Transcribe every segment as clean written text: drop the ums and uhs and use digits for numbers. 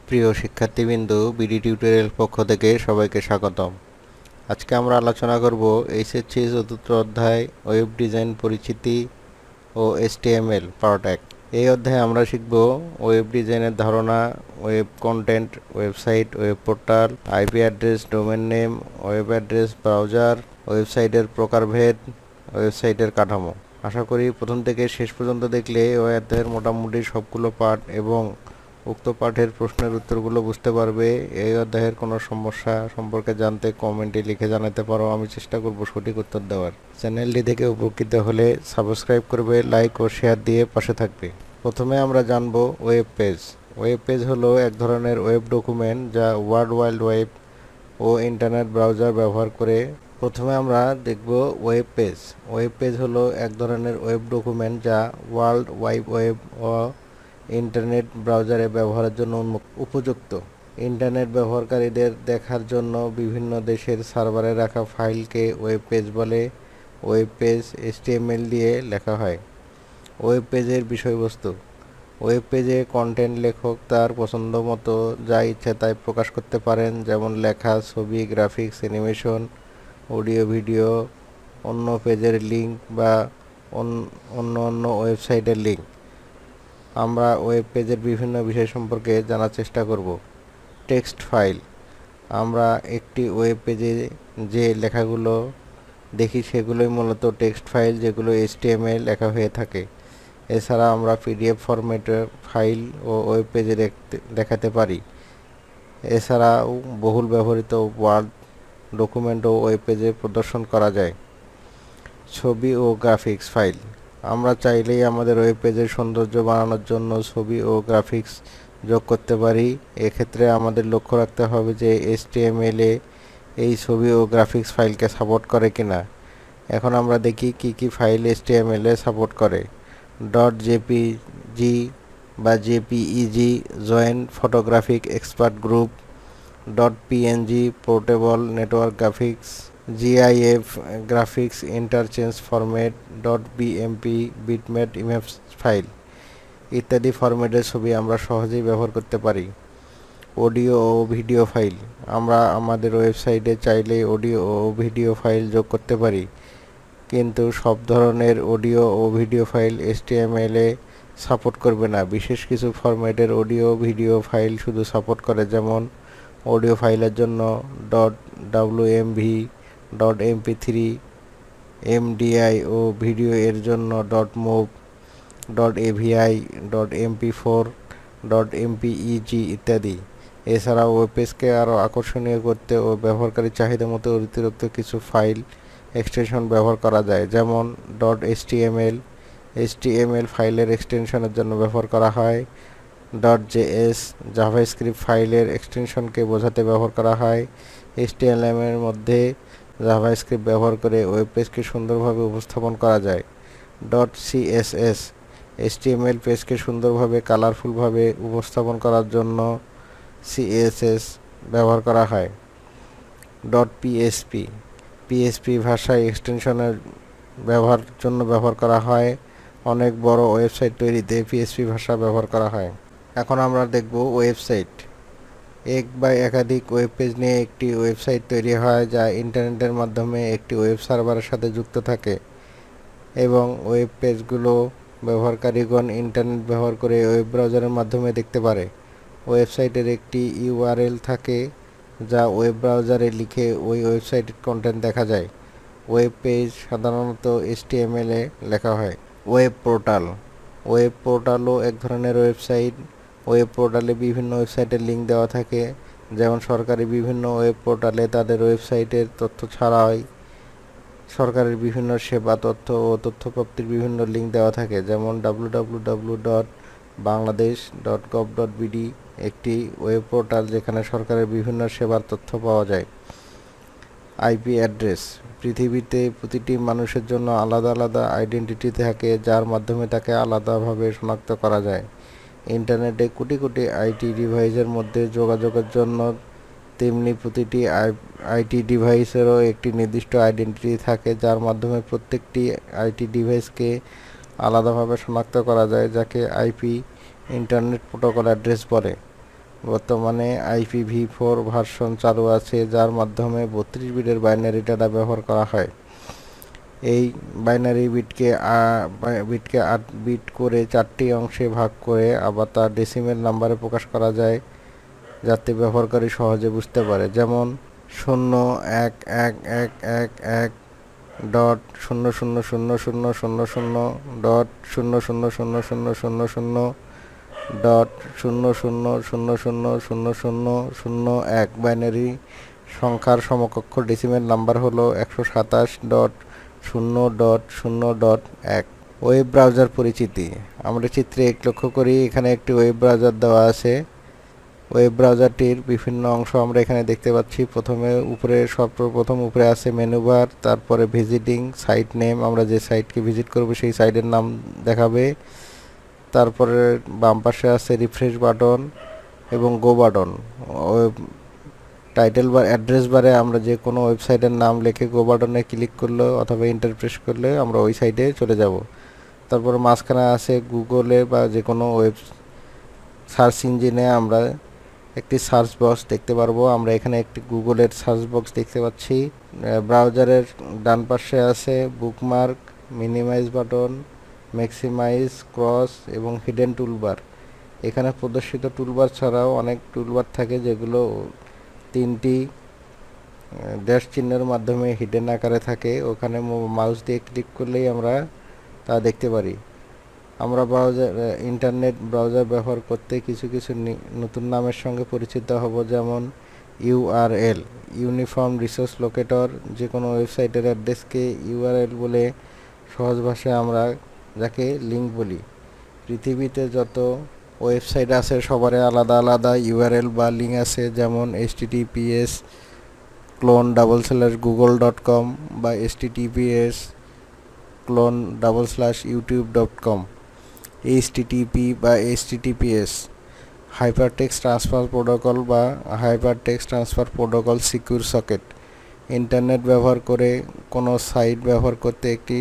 প্রিয় শিক্ষার্থীবৃন্দ, BD tutorial পক্ষ থেকে সবাইকে স্বাগতম। আজকে আমরা আলোচনা করব এইচএসসি চতুর্থ অধ্যায় ওয়েব ডিজাইন পরিচিতি ও HTML পার্ট 1। এই অধ্যায়ে আমরা শিখব ওয়েব ডিজাইনের ধারণা, web content, website, web portal, IP address, domain name, web address, browser, ওয়েবসাইটের প্রকারভেদ, ওয়েবসাইটের কাঠামো। আশা করি প্রথম থেকে শেষ পর্যন্ত দেখলে ওই অধ্যায়ের মোটামুটি সবগুলো পাঠ এবং উক্ত পাঠের প্রশ্নের উত্তরগুলো বুঝতে পারবে। এই অধ্যায়ের কোনো সমস্যা সম্পর্কে জানতে কমেন্টে লিখে জানাতে পারো, আমি চেষ্টা করব সঠিক উত্তর দেওয়ার। চ্যানেলটি থেকে উপকৃত হলে সাবস্ক্রাইব করবে, লাইক ও শেয়ার দিয়ে পাশে থাকবে। প্রথমে আমরা জানব ওয়েব পেজ। ওয়েব পেজ হলো এক ধরনের ওয়েব ডকুমেন্ট যা ওয়ার্ল্ড ওয়াইড ওয়েব ও ইন্টারনেট ব্রাউজার ব্যবহার করে। প্রথমে আমরা দেখব ওয়েব পেজ। ওয়েব পেজ হলো এক ধরনের ওয়েব ডকুমেন্ট যা ওয়ার্ল্ড ওয়াইড ওয়েব ও ইন্টারনেট ব্রাউজারে ব্যবহারের জন্য উপযুক্ত। ইন্টারনেট ব্যবহারকারীদের দেখার জন্য বিভিন্ন দেশের সার্ভারে রাখা ফাইলকে ওয়েব পেজ বলে। ওয়েব পেজ HTML দিয়ে লেখা হয়। ওয়েব পেজের বিষয়বস্তু। ওয়েব পেজে কন্টেন্ট লেখক তার পছন্দ মতো যা ইচ্ছে তাই প্রকাশ করতে পারেন, যেমন লেখা, ছবি, গ্রাফিক্স, অ্যানিমেশন, অডিও, ভিডিও, অন্য পেজের লিঙ্ক বা অন্য ওয়েবসাইটের লিঙ্ক। আমরা ওয়েব পেজের বিভিন্ন বিষয় সম্পর্কে জানার চেষ্টা করব। Text file. আমরা একটি ওয়েব পেজে যে লেখাগুলো দেখি সেগুলোই মূলত টেক্সট ফাইল, যেগুলো HTML লেখা হয়ে থাকে। এছাড়া আমরা PDF ফরম্যাটের ফাইল ও ওয়েব পেজে দেখাতে পারি। এছাড়াও বহুল ব্যবহৃত ওয়ার্ড ডকুমেন্টও ওয়েব পেজে প্রদর্শন করা যায়। ছবি ও গ্রাফিক্স ফাইল। আমরা চাইলেই আমাদের ওয়েব পেজের সৌন্দর্য বাড়ানোর জন্য ছবি ও গ্রাফিক্স যোগ করতে পারি। এক্ষেত্রে আমাদের লক্ষ্য রাখতে হবে যে HTML এই ছবি ও গ্রাফিক্স ফাইলকে সাপোর্ট করে কিনা। এখন আমরা দেখি কি কি ফাইল HTML সাপোর্ট করে। .jpg বা JPEG joint photographic expert group, .png portable network graphics, GIF graphics interchange format, .bmp bitmap image file ইত্যাদি ফরম্যাটের ছবি আমরা সহজেই ব্যবহার করতে পারি। অডিও ও ভিডিও ফাইল। আমরা আমাদের ওয়েবসাইটে চাইলেই অডিও ও ভিডিও ফাইল যোগ করতে পারি, কিন্তু সব ধরনের অডিও ও ভিডিও ফাইল HTML সাপোর্ট করবে না। বিশেষ কিছু ফরম্যাটের অডিও ভিডিও ফাইল শুধু সাপোর্ট করে, যেমন অডিও ফাইলের জন্য .wmv, .mp3, MDI ও ভিডিও এর জন্য .mov, .avi, .mp4, .mpeg ইত্যাদি। এছাড়াও ওয়েব পেজকে আরও আকর্ষণীয় করতে ও ব্যবহারকারীর চাহিদা মতো অতিরিক্ত কিছু ফাইল এক্সটেনশন ব্যবহার করা যায়, যেমন .html HTML ফাইলের এক্সটেনশনের জন্য ব্যবহার করা হয়। .js জাভাস্ক্রিপ্ট ফাইলের এক্সটেনশনকে বোঝাতে ব্যবহার করা হয়। HTML এর মধ্যে জাভাস্ক্রিপ্ট ব্যবহার করে ওয়েব পেজকে সুন্দরভাবে উপস্থাপন করা যায়। .css HTML পেজকে সুন্দরভাবে কালারফুলভাবে উপস্থাপন করার জন্য CSS ব্যবহার করা হয়। .php ভাষায় এক্সটেনশনের ব্যবহার করা হয়। অনেক বড় ওয়েবসাইট তৈরিতে PHP ভাষা ব্যবহার করা হয়। এখন আমরা দেখব ওয়েবসাইট। এক বা একাধিক ওয়েব পেজ নিয়ে একটি ওয়েবসাইট তৈরি হয়, যা ইন্টারনেটের মাধ্যমে একটি ওয়েব সার্ভারের সাথে যুক্ত থাকে, এবং ওয়েব পেজগুলো ব্যবহারকারীগণ ইন্টারনেট ব্যবহার করে ওয়েব ব্রাউজারের মাধ্যমে দেখতে পারে। ওয়েবসাইটের একটি URL থাকে যা ওয়েব ব্রাউজারে লিখে ওই ওয়েবসাইটের কন্টেন্ট দেখা যায়। ওয়েব পেজ সাধারণত HTML লেখা হয়। Web portal. ওয়েব পোর্টালও এক ধরনের ওয়েবসাইট। ওয়েব পোর্টালে বিভিন্ন ওয়েবসাইটের লিঙ্ক দেওয়া থাকে, যেমন সরকারি বিভিন্ন ওয়েব পোর্টালে তাদের ওয়েবসাইটের তথ্য ছাড়াই সরকারের বিভিন্ন সেবা, তথ্য ও তথ্য প্রাপ্তির বিভিন্ন লিঙ্ক দেওয়া থাকে, যেমন www.bangladesh.gov.bd একটি ওয়েব পোর্টাল যেখানে সরকারের বিভিন্ন সেবার তথ্য পাওয়া যায়। IP address. পৃথিবীতে প্রতিটি মানুষের জন্য আলাদা আলাদা আইডেন্টিটি থাকে, যার মাধ্যমে তাকে আলাদাভাবে শনাক্ত করা যায়। ইন্টারনেটে কোটি কোটি আইটি ডিভাইসের মধ্যে যোগাযোগের জন্য তেমনি প্রতিটি আইটি ডিভাইসেরও একটি নির্দিষ্ট আইডেন্টিটি থাকে, যার মাধ্যমে প্রত্যেকটি আইটি ডিভাইসকে আলাদাভাবে শনাক্ত করা যায়, যাকে IP ইন্টারনেট প্রোটোকল অ্যাড্রেস বলে। বর্তমানে IPv4 ভার্সন চালু আছে, যার মাধ্যমে 32 বিটের বাইনারি ডাটা ব্যবহার করা হয়। এই বাইনারি বিটকে 8 বিট করে 4টি অংশে ভাগ করে আবার তা ডেসিমেল নাম্বারে প্রকাশ করা যায়, যাতে ব্যবহারকারী সহজে বুঝতে পারে। যেমন 01111 ডট 000000 ডট 000000 ডট 00000001 বাইনারি সংখ্যার সমকক্ষ ডেসিমেল নাম্বার হলো 127.0.0.1। ওয়েব ব্রাউজার পরিচিতি। আমরা চিত্রে লক্ষ্য করি, এখানে একটি ওয়েব ব্রাউজার দেওয়া আছে। ওয়েব ব্রাউজারটির বিভিন্ন অংশ আমরা এখানে দেখতে পাচ্ছি। সর্বপ্রথম উপরে আছে মেনু বার, তারপরে ভিজিটিং সাইট নেম, আমরা যে সাইটকে ভিজিট করব সেই সাইটের নাম দেখাবে। তারপরে বাম পাশে আছে রিফ্রেশ বাটন এবং গো বাটন। টাইটেল বার অ্যাড্রেস বারে আমরা যে কোনো ওয়েবসাইটের নাম লিখে গো বাটনে ক্লিক করলে অথবা এন্টার প্রেস করলে আমরা ওই সাইটে চলে যাব। তারপর মাঝখানে আছে গুগলে বা যে কোনো ওয়েব সার্চ ইঞ্জিনে আমরা একটি সার্চ বক্স দেখতে পারবো। আমরা এখানে একটি গুগলের সার্চ বক্স দেখতে পাচ্ছি। ব্রাউজারের ডান পাশে আছে bookmark, minimise button, maximise, cross এবং হিডেন টুলবার। এখানে প্রদর্শিত টুলবার ছাড়াও অনেক টুলবার থাকে, যেগুলো 3টি ড্যাশ চিহ্নের মাধ্যমে হিডেন আকারে থাকে। ওখানে মাউস দিয়ে ক্লিক করলেই আমরা তা দেখতে পারি। আমরা ইন্টারনেট ব্রাউজার ব্যবহার করতে কিছু নতুন নামের সঙ্গে পরিচিত হব, যেমন URL, ইউনিফর্ম রিসোর্স লোকেটর। যে কোনো ওয়েবসাইটের অ্যাড্রেসকে URL বলে সহজ ভাষায় আমরা যাকে লিঙ্ক বলি। পৃথিবীতে যত ওয়েবসাইট আছে সবারই আলাদা আলাদা URL বা লিঙ্ক আছে, যেমন https://google.com বা https://youtube.com, HTTP বা HTTPS, হাইপারটেক্সট ট্রান্সফার প্রোটোকল বা hypertext transfer protocol secure socket. Internet ব্যবহার করে কোনো সাইট ব্যবহার করতে একটি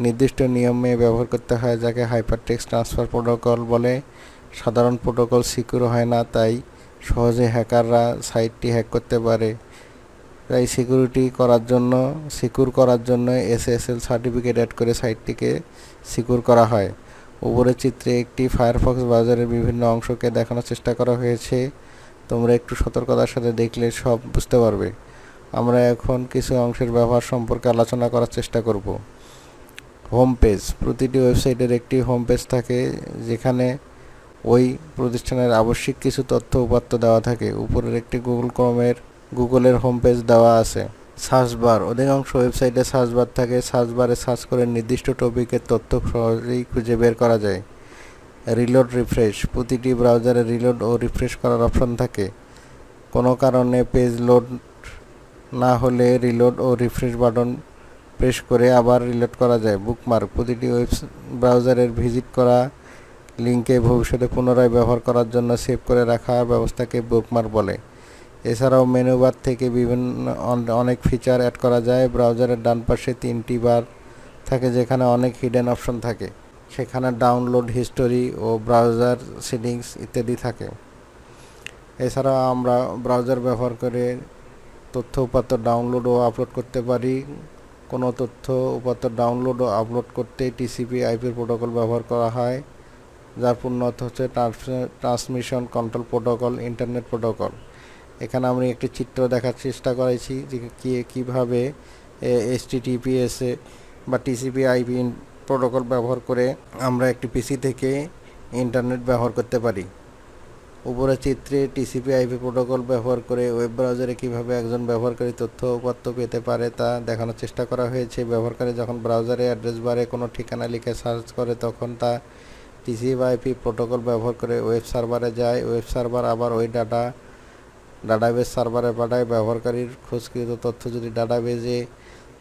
নির্দিষ্ট নিয়মে ব্যবহার করতে হয়, যাকে হাইপারটেক্সট ট্রান্সফার প্রোটোকল বলে। সাধারণ প্রোটোকল সিকিউর হয় না, তাই সহজে হ্যাকাররা সাইটটি হ্যাক করতে পারে। তাই সিকিউর করার জন্য SSL সার্টিফিকেট অ্যাড করে সাইটটিকে সিকিউর করা হয়। উপরের চিত্রে একটি ফায়ারফক্স ব্রাউজারের বিভিন্ন অংশকে দেখানোর চেষ্টা করা হয়েছে। তোমরা একটু সতর্কতার সাথে দেখলে সব বুঝতে পারবে। আমরা এখন কিছু অংশের ব্যবহার সম্পর্কে আলোচনা করার চেষ্টা করব। Home page. প্রতিটি ওয়েবসাইটের একটি হোম পেজ থাকে, যেখানে ওই প্রতিষ্ঠানের আবশ্যিক কিছু তথ্য উপাত্ত দেওয়া থাকে। উপরের একটি গুগলের হোম পেজ দেওয়া আছে। Search bar. অধিকাংশ ওয়েবসাইটে সার্চ বার থাকে। সার্চ বারে সার্চ করে নির্দিষ্ট টপিকের তথ্য সহজেই খুঁজে বের করা যায়। Reload, refresh. প্রতিটি ব্রাউজারে রিলোড ও রিফ্রেশ করার অপশন থাকে। কোনো কারণে পেজ লোড না হলে রিলোড ও রিফ্রেশ বাটন প্রেস করে আবার রিলোড করা যায়। বুকমার্ক। প্রতিটি ব্রাউজারের ভিজিট করা লিঙ্কে ভবিষ্যতে পুনরায় ব্যবহার করার জন্য সেভ করে রাখা ব্যবস্থাকে বুকমার্ক বলে। এছাড়াও মেনু বার থেকে অনেক ফিচার অ্যাড করা যায়। ব্রাউজারের ডান পাশে 3টি বার থাকে, যেখানে অনেক হিডেন অপশন থাকে। সেখানে ডাউনলোড হিস্টোরি ও ব্রাউজার সেটিংস ইত্যাদি থাকে। এছাড়াও আমরা ব্রাউজার ব্যবহার করে তথ্য উপাত্ত ডাউনলোড ও আপলোড করতে পারি। কোনো তথ্য উপাত্ত ডাউনলোড ও আপলোড করতে TCP/IP প্রোটোকল ব্যবহার করা হয়, যার পূর্ণ অর্থ হচ্ছে transmission control protocol, internet protocol. এখানে আমি একটি চিত্র দেখার চেষ্টা করেছি যে কীভাবে HTTPS বা TCP/IP প্রোটোকল ব্যবহার করে আমরা একটি পিসি থেকে ইন্টারনেট ব্যবহার করতে পারি। উপরের চিত্রে TCP/IP প্রোটোকল ব্যবহার করে ওয়েব ব্রাউজারে কীভাবে একজন ব্যবহারকারী তথ্য উপাত্ত পেতে পারে তা দেখানোর চেষ্টা করা হয়েছে। ব্যবহারকারী যখন ব্রাউজারে অ্যাড্রেস বারে কোনো ঠিকানা লিখে সার্চ করে, তখন তা TCP/IP প্রোটোকল ব্যবহার করে ওয়েব সার্ভারে যায়। ওয়েব সার্ভার আবার ওই ডাটাবেজ সার্ভারে পাঠায়। ব্যবহারকারীর খোঁজকৃত তথ্য যদি ডাটাবেজে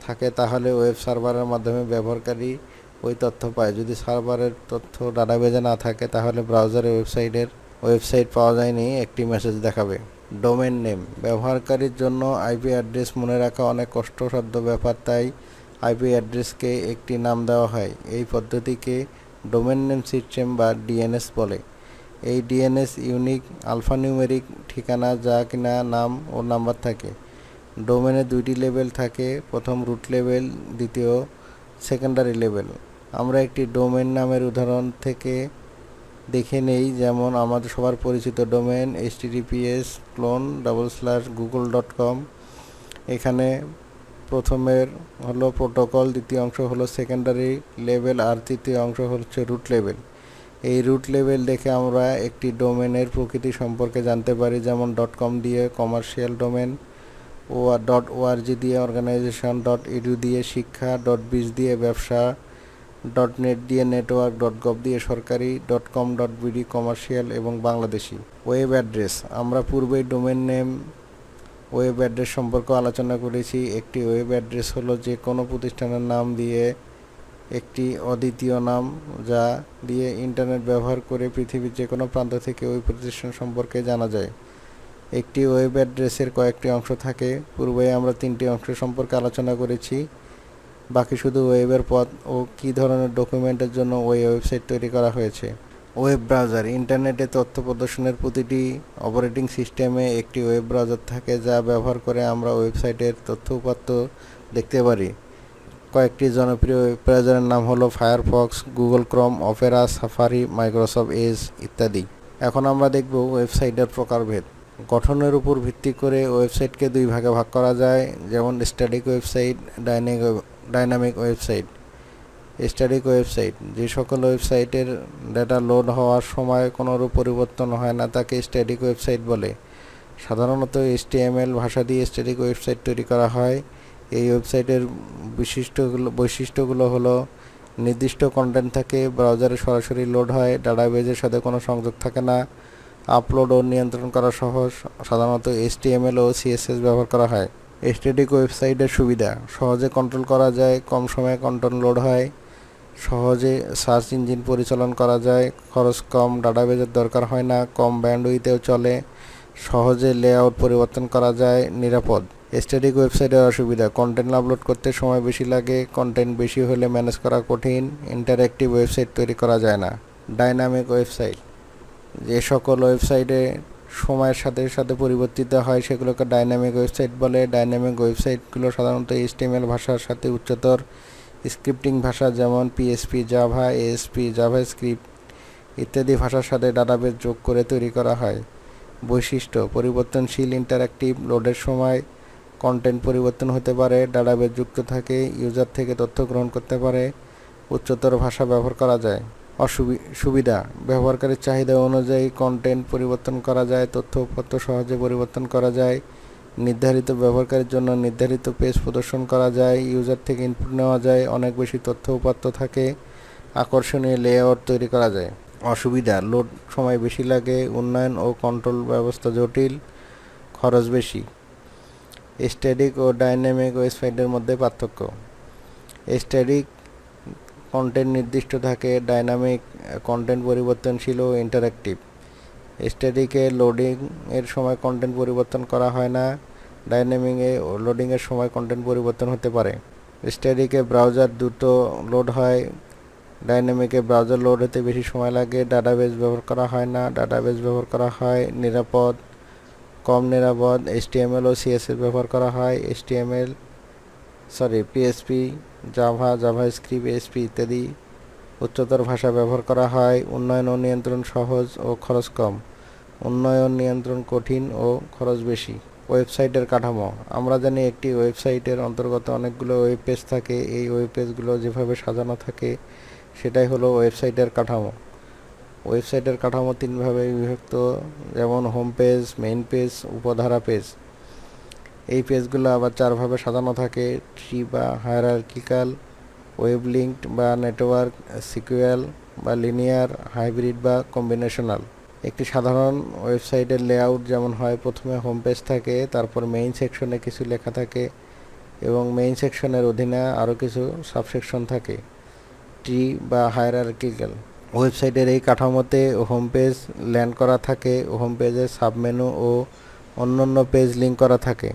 থাকে, তাহলে ওয়েব সার্ভারের মাধ্যমে ব্যবহারকারী ওই তথ্য পায়। যদি সার্ভারের তথ্য ডাটাবেজে না থাকে, তাহলে ব্রাউজারে ওয়েবসাইট পাওয়া যায়নি একটি মেসেজ দেখাবে। Domain name. ব্যবহারকারীর জন্য আইপি অ্যাড্রেস মনে রাখা অনেক কষ্টসাধ্য ব্যাপার, তাই আইপি অ্যাড্রেসকে একটি নাম দেওয়া হয়। এই পদ্ধতিকে ডোমেন নেম সিস্টেম বা DNS বলে। এই ডিএনএস ইউনিক আলফানিউমেরিক ঠিকানা যা কিনা নাম ও নাম্বার থাকে। ডোমেনে দুইটি লেভেল থাকে, প্রথম রুট লেভেল, দ্বিতীয় সেকেন্ডারি লেভেল। আমরা একটি ডোমেন নামের উদাহরণ থেকে দেখে নেই, যেমন আমাদের সবার পরিচিত ডোমেন https://google.com। এখানে প্রথমের হলো প্রোটোকল, দ্বিতীয় অংশ হলো সেকেন্ডারি লেভেল আর তৃতীয় অংশ হচ্ছে রুট লেভেল। এই রুট লেভেল দেখে আমরা একটি ডোমেনের প্রকৃতি সম্পর্কে জানতে পারি, যেমন .com দিয়ে কমার্শিয়াল ডোমেন, .org দিয়ে অর্গানাইজেশন, .edu দিয়ে শিক্ষা, .biz দিয়ে ব্যবসা, .net দিয়ে নেটওয়ার্ক, .gov দিয়ে সরকারি, .com.bd কমার্শিয়াল এবং বাংলাদেশি। ওয়েব অ্যাড্রেস, আমরা পূর্বেই ডোমেন নেম ওয়েব অ্যাড্রেস সম্পর্কে আলোচনা করেছি। একটি ওয়েব অ্যাড্রেস হলো যে কোনো প্রতিষ্ঠানের নাম দিয়ে একটি অদ্বিতীয় নাম, যা দিয়ে ইন্টারনেট ব্যবহার করে পৃথিবীর যে কোনো প্রান্ত থেকে ওই প্রতিষ্ঠান সম্পর্কে জানা যায়। একটি ওয়েব অ্যাড্রেসের কয়েকটি অংশ থাকে, পূর্বে আমরা 3টি অংশ সম্পর্কে আলোচনা করেছি। বাকি শুধু ওয়েবের পথ ও কী ধরনের ডকুমেন্টের জন্য ওই ওয়েবসাইট তৈরি করা হয়েছে। ওয়েব ব্রাউজার, ইন্টারনেটে তথ্য প্রদর্শনের প্রতিটি অপারেটিং সিস্টেমে একটি ওয়েব ব্রাউজার থাকে, যা ব্যবহার করে আমরা ওয়েবসাইটের তথ্য উপাত্ত দেখতে পারি। কয়েকটি জনপ্রিয় ওয়েব ব্রাউজারের নাম হলো Firefox, Google Chrome, Opera, safari, Microsoft Edge ইত্যাদি। এখন আমরা দেখব ওয়েবসাইটের প্রকারভেদ। গঠনের উপর ভিত্তি করে ওয়েবসাইটকে দুই ভাগে ভাগ করা যায়, যেমন static website, dynamic website. Static website, যে সকল ওয়েবসাইটের ডেটা লোড হওয়ার সময় কোনোরূপ পরিবর্তন হয় না তাকে স্ট্যাটিক ওয়েবসাইট বলে। সাধারণত HTML ভাষা দিয়ে স্ট্যাটিক ওয়েবসাইট তৈরি করা হয়। এই ওয়েবসাইটের বৈশিষ্ট্যগুলো হলো নির্দিষ্ট কন্টেন্ট থাকে, ব্রাউজারে সরাসরি লোড হয়, ডাটাবেজের সাথে কোনো সংযোগ থাকে না, আপলোড ও নিয়ন্ত্রণ করা সহজ, সাধারণত HTML ও CSS ব্যবহার করা হয়। স্ট্যাটিক ওয়েবসাইটের সুবিধা: সহজে কন্ট্রোল করা যায়, কম সময়ে কন্টেন্ট লোড হয়, সহজে সার্চ ইঞ্জিন পরিচালনা করা যায়, খরচ কম, ডাটাবেজের দরকার হয় না, কম ব্যান্ডউইথেও চলে, সহজে লেআউট পরিবর্তন করা যায়, নিরাপদ। স্ট্যাটিক ওয়েবসাইটের অসুবিধা: কন্টেন্ট আপলোড করতে সময় বেশি লাগে, কন্টেন্ট বেশি হলে ম্যানেজ করা কঠিন, ইন্টারঅ্যাক্টিভ ওয়েবসাইট তৈরি করা যায় না। ডাইনামিক ওয়েবসাইট, যে সকল ওয়েবসাইটে সময়ের সাথে সাথে পরিবর্তিত হয় সেগুলোকে ডাইনামিক ওয়েবসাইট বলে। ডাইনামিক ওয়েবসাইটগুলো সাধারণত HTML ভাষার সাথে উচ্চতর স্ক্রিপ্টিং ভাষা যেমন PHP, জাভা, ASP, জাভাস্ক্রিপ্ট ইত্যাদি ভাষার সাথে ডাটাবেজ যোগ করে তৈরি করা হয়। বৈশিষ্ট্য: পরিবর্তনশীল, ইন্টারঅ্যাক্টিভ, লোডের সময় কন্টেন্ট পরিবর্তন হতে পারে, ডাটাবেজ যুক্ত থাকে, ইউজার থেকে তথ্য গ্রহণ করতে পারে, উচ্চতর ভাষা ব্যবহার করা যায়। সুবিধা: ব্যবহারকারীর চাহিদা অনুযায়ী কন্টেন্ট পরিবর্তন করা যায়, তথ্য উপাত্ত সহজে পরিবর্তন করা যায়, নির্ধারিত ব্যবহারকারীর জন্য নির্ধারিত পেজ প্রদর্শন করা যায়, ইউজার থেকে ইনপুট নেওয়া যায়, অনেক বেশি তথ্য উপাত্ত থাকে, আকর্ষণীয় লেআউট তৈরি করা যায়। অসুবিধা: লোড সময় বেশি লাগে, উন্নয়ন ও কন্ট্রোল ব্যবস্থা জটিল, খরচ বেশি। স্ট্যাটিক ও ডাইনামিক ওয়েবসাইটের মধ্যে পার্থক্য: স্ট্যাটিক কন্টেন্ট নির্দিষ্ট থাকে, ডাইনামিক কন্টেন্ট পরিবর্তনশীল ও ইন্টারঅ্যাক্টিভ। স্ট্যাটিকে লোডিং এর সময় কন্টেন্ট পরিবর্তন করা হয় না, ডাইনামিকে লোডিংয়ের সময় কন্টেন্ট পরিবর্তন হতে পারে। স্ট্যাটিকে ব্রাউজার দ্রুত লোড হয়, ডাইনামিকে ব্রাউজার লোড হতে বেশি সময় লাগে, ডাটাবেজ ব্যবহার করা হয় না, ডাটাবেজ ব্যবহার করা হয়। নিরাপদ, কম নিরাপদ, HTML ও CSS ব্যবহার করা হয়, PHP, জাভা, জাভাস্ক্রিপ্ট, ASP ইত্যাদি উচ্চতর ভাষা ব্যবহার করা হয়। উন্নয়ন ও নিয়ন্ত্রণ সহজ ও খরচ কম, উন্নয়ন নিয়ন্ত্রণ কঠিন ও খরচ বেশি। ওয়েবসাইটের কাঠামো: আমরা জানি একটি ওয়েবসাইটের অন্তর্গত অনেকগুলো ওয়েব পেজ থাকে। এই ওয়েব পেজগুলো যেভাবে সাজানো থাকে সেটাই হলো ওয়েবসাইটের কাঠামো। ওয়েবসাইটের কাঠামো 3 ভাবে বিভক্ত, যেমন হোম পেজ, মেইন পেজ, উপধারা পেজ। এই পেজগুলো আবার 4 ভাবে সাজানো থাকে: ট্রি বা হায়ারার্কিক্যাল, ওয়েব লিঙ্কড বা নেটওয়ার্ক, সিকুয়েল বা লিনিয়ার, হাইব্রিড বা কম্বিনেশনাল। একটি সাধারণ ওয়েবসাইটের লেআউট যেমন হয়: প্রথমে হোম পেজ থাকে, তারপর মেইন সেকশনে কিছু লেখা থাকে এবং মেইন সেকশনের অধীনে আরও কিছু সাবসেকশন থাকে। ট্রি বা হায়ারার্কিক্যাল ওয়েবসাইটের এই কাঠামোতে হোম পেজ ল্যান্ড করা থাকে, হোম পেজের সাবমেনু ও অন্যান্য পেজ লিঙ্ক করা থাকে।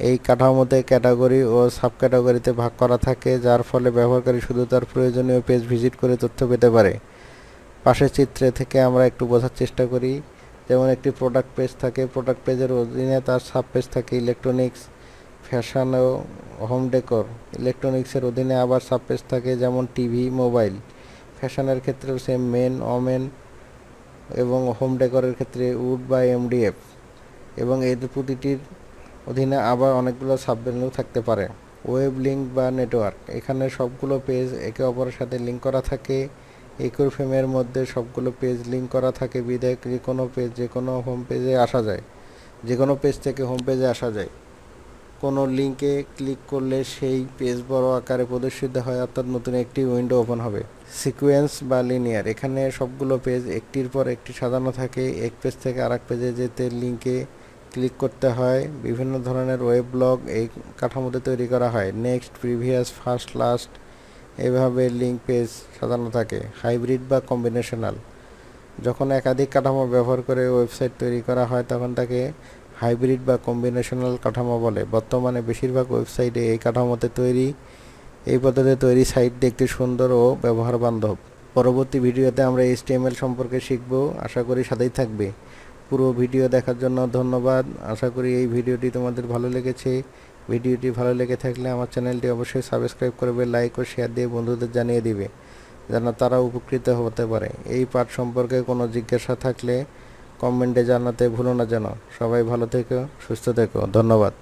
এই কাঠামোতে ক্যাটাগরি ও সাব ক্যাটাগরিতে ভাগ করা থাকে, যার ফলে ব্যবহারকারী শুধু তার প্রয়োজনীয় পেজ ভিজিট করে তথ্য পেতে পারে। পাশের চিত্রে থেকে আমরা একটু বোঝার চেষ্টা করি। যেমন একটি প্রোডাক্ট পেজ থাকে, প্রোডাক্ট পেজের অধীনে তার সাব পেজ থাকে ইলেকট্রনিক্স, ফ্যাশন ও হোম ডেকোর। ইলেকট্রনিক্সের অধীনে আবার সাব পেজ থাকে যেমন টিভি, মোবাইল। ফ্যাশনের ক্ষেত্রেও সেম, মেন, ওমেন এবং হোম ডেকোরের ক্ষেত্রে উড বা এমডিএফ। এবং এদের প্রতিটির অধীনে আবার অনেকগুলো সাব মেনু থাকতে পারে। ওয়েব লিঙ্ক বা নেটওয়ার্ক, এখানে সবগুলো পেজ একে অপরের সাথে লিঙ্ক করা থাকে। একই ফ্রেমের মধ্যে সবগুলো পেজ লিঙ্ক করা থাকে বিধায় যে কোনো পেজ যে কোনো হোম পেজে আসা যায়, যে কোনো পেজ থেকে হোম পেজে আসা যায়। কোনো লিঙ্কে ক্লিক করলে সেই পেজ বড় আকারে প্রদর্শিত হয়, অর্থাৎ নতুন একটি উইন্ডো ওপেন হবে। সিকোয়েন্স বা লিনিয়ার, এখানে সবগুলো পেজ একটির পর একটি সাজানো থাকে। এক পেজ থেকে আরেক পেজে যেতে লিঙ্কে ক্লিক করতে হয়। বিভিন্ন ধরনের ওয়েব ব্লগ এই কাঠামোতে তৈরি করা হয়। নেক্সট, প্রিভিয়াস, ফার্স্ট, লাস্ট, এভাবে লিঙ্ক পেজ সাজানো থাকে। হাইব্রিড বা কম্বিনেশনাল, যখন একাধিক কাঠামো ব্যবহার করে ওয়েবসাইট তৈরি করা হয় তখন তাকে হাইব্রিড বা কম্বিনেশনাল কাঠামো বলে। বর্তমানে বেশিরভাগ ওয়েবসাইটে এই কাঠামোতে তৈরি। এই পদ্ধতিতে তৈরি সাইট দেখতে সুন্দর ও ব্যবহার বান্ধব। পরবর্তী ভিডিওতে আমরা HTML সম্পর্কে শিখব, আশা করি সাথেই থাকবে। পুরো ভিডিও দেখার জন্য ধন্যবাদ। আশা করি এই ভিডিওটি তোমাদের ভালো লেগেছে। ভিডিওটি ভালো লেগে থাকলে আমার চ্যানেলটি অবশ্যই সাবস্ক্রাইব করবে, লাইক ও শেয়ার দিয়ে বন্ধুদের জানিয়ে দিবে যেন তারা উপকৃত হতে পারে। এই পাঠ সম্পর্কে কোনো জিজ্ঞাসা থাকলে কমেন্টে জানাতে ভুলো না যেন। সবাই ভালো থেকো, সুস্থ থেকো, ধন্যবাদ।